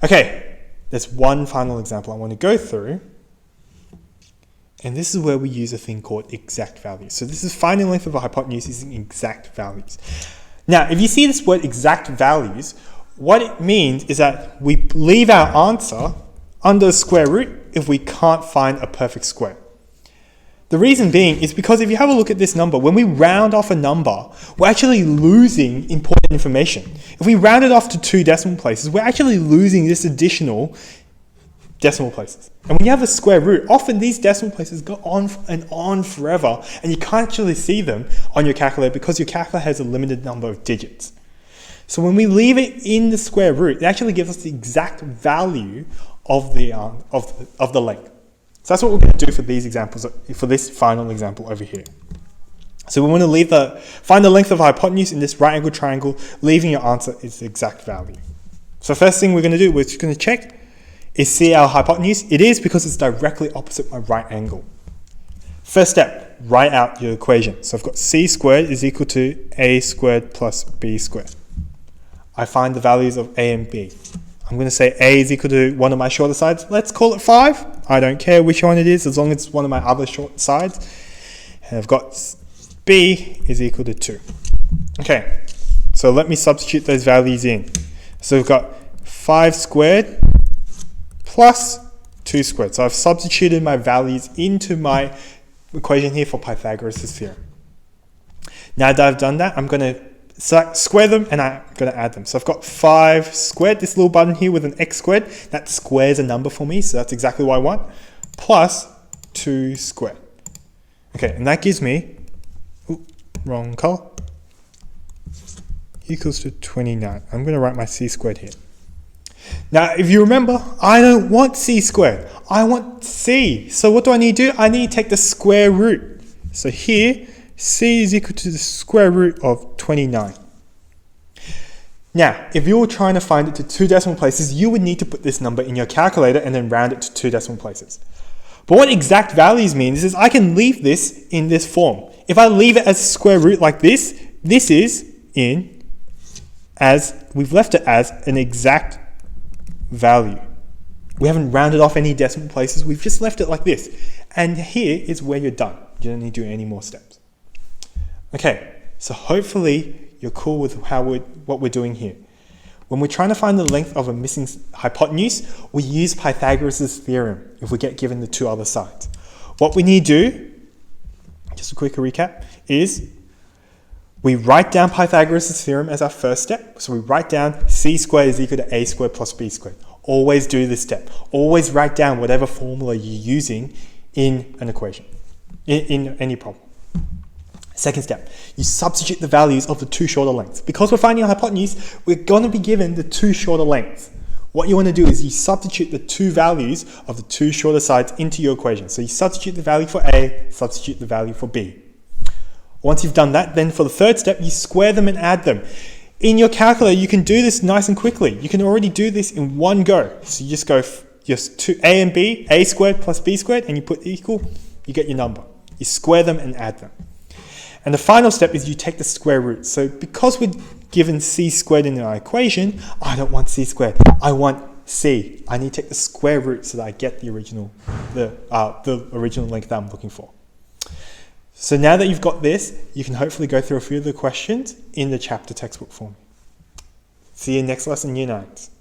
Okay, there's one final example I want to go through. And this is where we use a thing called exact values. So this is finding length of a hypotenuse using exact values. Now, if you see this word exact values, what it means is that we leave our answer under square root if we can't find a perfect square. The reason being is because if you have a look at this number, when we round off a number, we're actually losing important information. If we round it off to 2 decimal places, we're actually losing this additional decimal places. And when you have a square root, often these decimal places go on and on forever, and you can't actually see them on your calculator because your calculator has a limited number of digits. So when we leave it in the square root, it actually gives us the exact value of the length. So that's what we're going to do for these examples, for this final example over here. So we want to find the length of a hypotenuse in this right angle triangle, leaving your answer is the exact value. So first thing we're going to do, we're just going to check, is see our hypotenuse? It is, because it's directly opposite my right angle. First step, write out your equation. So I've got c squared is equal to a squared plus b squared. I find the values of a and b. I'm going to say a is equal to one of my shorter sides. Let's call it 5. I don't care which one it is, as long as it's one of my other short sides. And I've got b is equal to 2. Okay, so let me substitute those values in. So we've got 5 squared plus 2 squared. So I've substituted my values into my equation here for Pythagoras' theorem. Now that I've done that, I'm going to square them and I'm going to add them. So I've got 5 squared, this little button here with an x squared, that squares a number for me, so that's exactly what I want, plus 2 squared. Okay, and that gives me, wrong color, equals to 29. I'm going to write my c squared here. Now, if you remember, I don't want c squared, I want c. So what do I need to do? I need to take the square root. So here, c is equal to the square root of 29. Now, if you were trying to find it to 2 decimal places, you would need to put this number in your calculator and then round it to 2 decimal places. But what exact values means is I can leave this in this form. If I leave it as square root like this, this is we've left it as an exact value. We haven't rounded off any decimal places, we've just left it like this. And here is where you're done. You don't need to do any more steps. Okay, so hopefully you're cool with what we're doing here. When we're trying to find the length of a missing hypotenuse, we use Pythagoras' theorem if we get given the 2 other sides. What we need to do, just a quick recap, is we write down Pythagoras' theorem as our first step. So we write down c squared is equal to a squared plus b squared. Always do this step. Always write down whatever formula you're using in an equation, in any problem. Second step, you substitute the values of the 2 shorter lengths. Because we're finding a hypotenuse, we're going to be given the 2 shorter lengths. What you want to do is you substitute the 2 values of the 2 shorter sides into your equation. So you substitute the value for A, substitute the value for B. Once you've done that, then for the third step, you square them and add them. In your calculator, you can do this nice and quickly. You can already do this in one go. So you just go just A and B, A squared plus B squared, and you put equal, you get your number. You square them and add them. And the final step is you take the square root. So because we're given c squared in our equation, I don't want c squared, I want c. I need to take the square root so that I get the original length that I'm looking for. So now that you've got this, you can hopefully go through a few of the questions in the chapter textbook form. See you next lesson, Year 9.